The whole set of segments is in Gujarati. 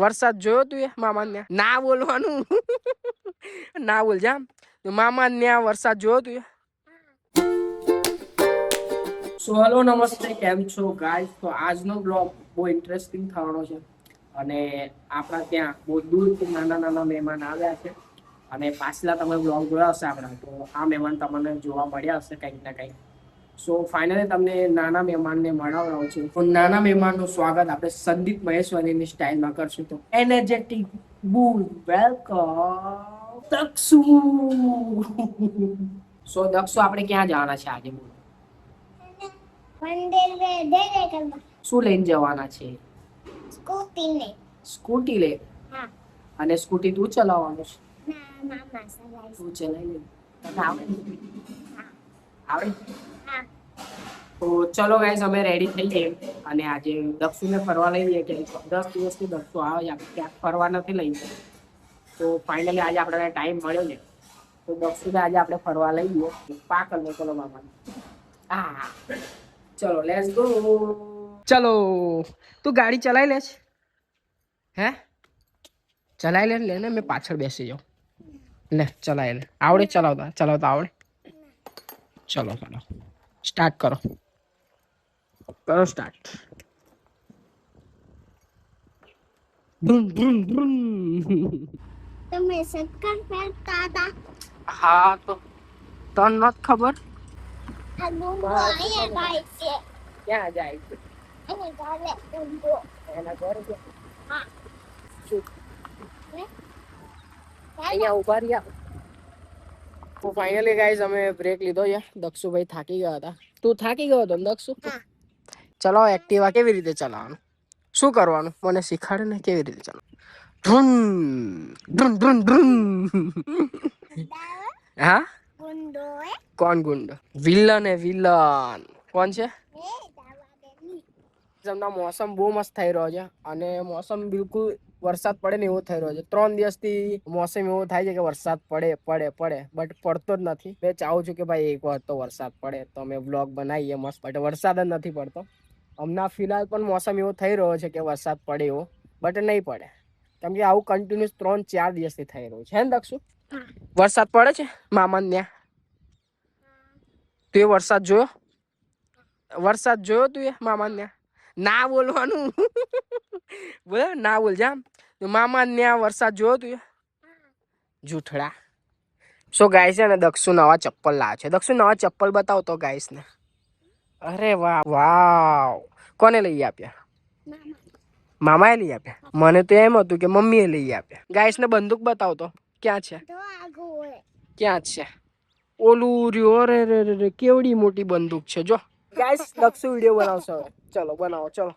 વરસાદ જોયો તું એ મામા ને ના બોલવાનું ના બોલ જામ મામા ને વરસાદ જોયો તું એ સો હેલો નમસ્તે કેમ છો ગાઈસ તો આજનો બ્લોગ બહુ ઇન્ટરેસ્ટિંગ થવાનો છે અને આપણા ત્યાં બહુ દૂરથી નાના નાના મહેમાન આવ્યા છે અને પાછલા તમે બ્લોગ જોયા હશે આપણા તો આ મહેમાન તમને જોવા મળ્યા હશે કંઈક ના કંઈક સો ફાઇનલી તમને નાના મહેમાનને મળાવવાનો છું તો નાના મહેમાનનું સ્વાગત આપણે સંદીપ મહેશ્વરીની સ્ટાઇલમાં કરશું તો એનર્જેટિક બૂલ વેલકમ દક્ષુ સો દક્ષુ આપણે ક્યાં જવાના છે આજે બોલ શું લઈને જવાના છે સ્કૂટી લે અને સ્કૂટી તું ચલાવવાનું છે તું ચલાવી લે તને આવડે તો ચલો ગાઈસ અમે રેડી થઈ જઈએ અને આજે દક્ષુને ફરવા લઈ જઈએ કે 10 દિવસથી દક્ષુ આવે આપણે ક્યાંક ફરવા નથી લઈ જઈએ તો ફાઇનલી આજે આપણને ટાઈમ મળ્યો ને તો દક્ષુને આજે આપણે ફરવા લઈ જઈએ પાક લો ચલો મામા હા ચલો લેટ્સ ગો ચલો તું ગાડી ચલાવી લે છે હે ચલાવી લે ને મેં પાછળ બેસી જાઉં લે ચલાવી લે આવડે ચલાવતા આવડે ચલો સ્ટાર્ટ કરો સ્ટાર્ટ તમે સટકન ફેરતા હતા હા તો તને નથી ખબર આ ગુંડો અહીંયા જાય છે ક્યાં જાય છે અને ગાલે ગુંડો એના ઘરે છે હા શું ને અહીંયા ઉભા રહ્યા તો ફાઇનલી ગાઈઝ અમે બ્રેક લીધો છે દક્ષુભાઈ થાકી ગયા હતા તું થાકી ગયો હતો ને દક્ષુ ચલો એક્ટિવા કેવી રીતે ચલાવવાનું શું કરવાનું મને શીખાડે ને કેવી રીતે ચલાવવાનું હા ગુંડો કોણ ગુંડો વિલન કોણ છે મોસમ બહુ મસ્ત થઈ રહ્યો છે અને મોસમ બિલકુલ વરસાદ પડે ને એવો થઈ રહ્યો છે 3 દિવસથી મોસમ એવો થાય છે કે વરસાદ પડે બટ પડતો જ નથી મેં ચાહું છું કે ભાઈ એક વાર તો વરસાદ પડે તો અમે વ્લોગ બનાવીએ મસ્ત બટ વરસાદ જ નથી પડતો હમણાં ફિલહાલ પણ મોસમ એવો થઈ રહ્યો છે કે વરસાદ પડે એવો બટ નહીં પડે કેમ કે આવું કન્ટિન્યુઅસ 3-4 દિવસથી થઈ રહ્યું છે ને દક્ષુ વરસાદ પડે છે મામાને ત્યાં તું એ વરસાદ જોયો તું એ મામાને ત્યાં ના બોલવાનું બોલ ના બોલ જામ મામા ત્યાં વરસાદ જોયો તું જૂઠડા સો ગાઈસ છે ને દક્ષુ નવા ચપ્પલ લાવે છે દક્ષુ નવા ચપ્પલ બતાવ તો ગાઈસ ને અરે વાહ વાવ કોને લઈ આપ્યા મામાએ લઈ આપ્યા મને તો એમ હતું કે મમ્મીએ લઈ આપ્યા ગાઈસ ને બંદૂક બતાવ તો ક્યાં છે ક્યાં છે ઓલું રહ્યો રે કેવડી મોટી બંદૂક છે જો ગાઈસ દક્ષુ વિડિયો બનાવશે હવે ચલો બનાવો ચલો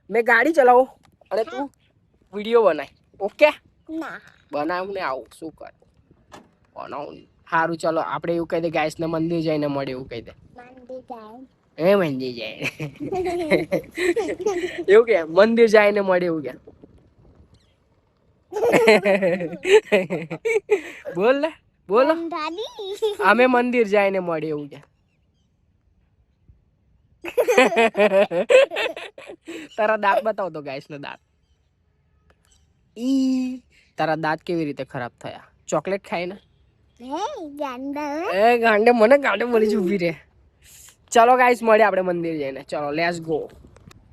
મેં ગાડી ચલાવું અને તું વિડિયો બનાય ઓકે ના બનાવું ને આવું શું કર બનાવું સારું ચલો આપણે એવું કહી દે ગાઈસ ને મંદિર જઈને મળે એવું કહી દે મંદિર જાય એવું કે મંદિર જઈને મળે એવું કે બોલ અમે મંદિર જઈને મળે એવું કે તારા દાંત બતાવ તો ગાઈસ ને દાંત તારા દાંત કેવી રીતે ખરાબ થયા ચોકલેટ ખાઈને ગાંડે મને ગાંડે મળી જ ઉભી રે ચલો ગાઈસ મળે આપણે મંદિર જઈને ચલો લેટ્સ ગો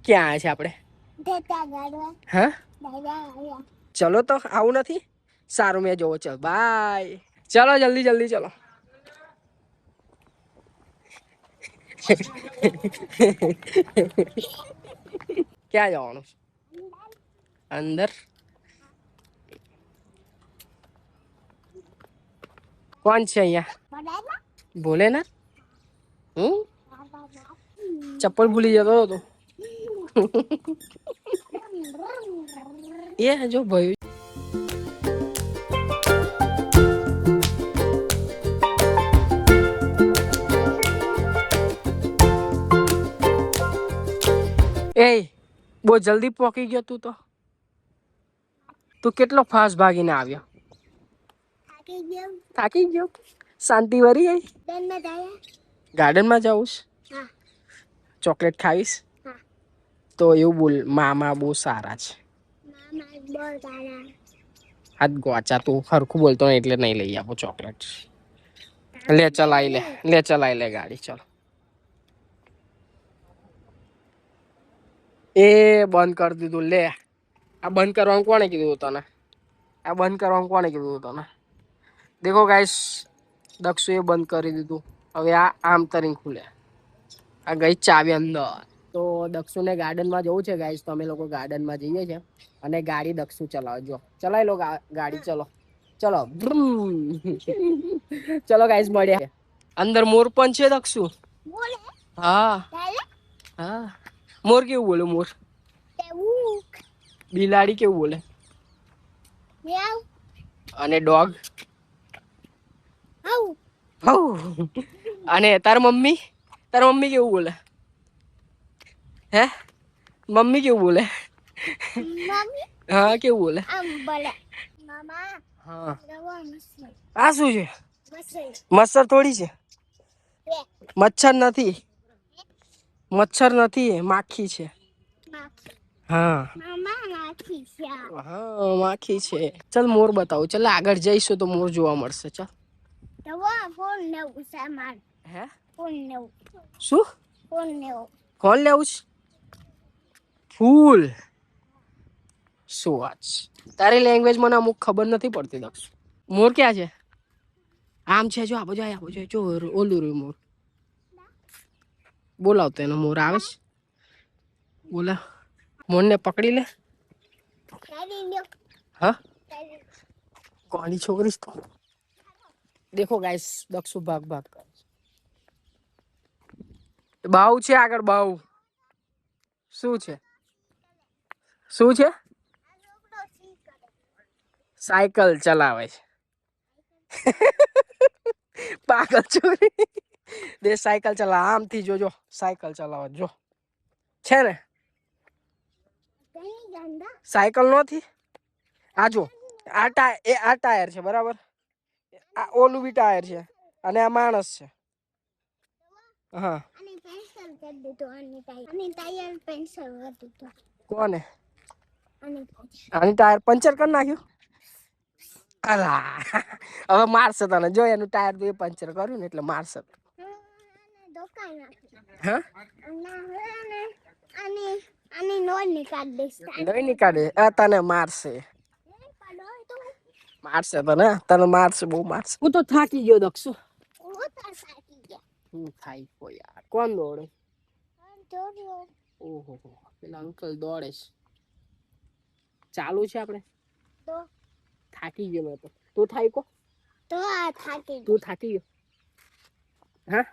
ક્યાં છે આપણે હા ચલો તો આવું નથી સારું મેં જોવો ચલ બાય ચલો જલ્દી ચલો ક્યાં જવાનું અંદર કોણ છે અહીંયા બોલે ના ચપ્પલ ભૂલી જતો હતો એ જો ભાઈ એ બહુ જલ્દી પહોંચી ગયો તું કેટલો ફાસ્ટ ભાગીને આવ્યો થાકી ગયો શાંતિ વરી ગઈ ગાર્ડનમાં જાઉં ચોકલેટ ખાવીશ તો એવું બોલ મામા બહુ સારા છે બોલ તારા હાથ ગોચા તું હરખું બોલતો નહીં એટલે નહીં લઈ આપો ચોકલેટ. લે ચલાઈ લે ગાડી ચાલ. એ બંધ કરી દીધું લે. આ બંધ કરવાનું કોણે કીધું તને? આ બંધ કરવાનું કોણે કીધું તને? દેખો ગાઈસ, દક્ષુએ બંધ કરી દીધું. હવે આ આમ તરીને ખુલે. આ ગઈ ચાવી અંદર. તો દક્ષુને ગાર્ડનમાં જવું છે ગાઈસ, તો અમે લોકો ગાર્ડનમાં જઈએ છીએ અને ગાડી દક્ષુ ચલાવે. જો ચલાવી લો ગાડી. ચલો ચલો ચલો ગાઈસ મળ્યા. અંદર મોર પણ છે દક્ષુ. બોલે હા તારે હા. મોર કેવું બોલે? મોર. તેવું બિલાડી કેવું બોલે? મ્યાઉ અને ડોગ? આઉ હઉ. અને તાર મમ્મી કેવું બોલે? હે મમ્મી કેવું બોલે? મમ્મી હા કેવું બોલે? આમ બોલે મામા હા. રવા મસ્તી આ શું છે? મસ્તી મચ્છર થોડી છે. બે મચ્છર નથી, માખી છે. માખી હા મામા માખી છે હા માખી છે. ચલ મોર બતાવું. ચલ આગળ જઈશું તો મોર જોવા મળશે. ચલ. રવા ફોન નેવું સામાન હે ફોન નેવું શું? ફોન નેવું કોણ લેવું છે? ફૂલ. શું વાત છે? તારી લેંગ્વેજ મને અમુક ખબર નથી પડતી દક્ષ. મોર ક્યાં છે? આમ છે જો. આબો જો ઓલું રહ્યું મોર. બોલાવતો એનો મોર આવે છે. બોલા. મોરને પકડી લે. તારી લ્યો હા તારી કોની છોકરી તો. દેખો ગાઈસ, દક્ષુ ભાગ કરે છે. બાવ છે આગળ. બાવ શું છે? સાયકલ ચલાવે છે. પાગલ છોકરી. દે સાયકલ ચલાવ. આમથી જોજો સાયકલ ચલાવે જો. છે ને કઈ ગંદા સાયકલ નથી. આ જો આ ટાયર છે બરાબર. આ ઓલું બી ટાયર છે અને આ માણસ છે. હા. અને પેન્સલ કરી દીધું અને ટાયર પેન્સલ કરી દીધું કોને? અને આની ટાયર પંચર કરી નાખ્યું. અલા હવે મારશે તને. જો એનું ટાયર તો પંચર કર્યું ને એટલે મારશે. દોકાન નાખી હા અને અને નોન નીકાળ દઈશ નહીં નીકાળે. તને મારશે. તને મારશે. બહુ મારશે. હું તો થાકી ગયો દક્ષુ. હું થાઈ ગયો યાર. કોણ દોડે? ઓહો પેલા અંકલ દોડે છે. ચાલુ છે આપણે. તો થાકી ગયો મેં તો. તું થાકી ગયો? તું થાકી ગયો? હા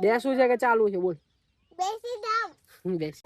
બેસું છે કે ચાલુ છે? બોલ. બેસી જાવ બેસ.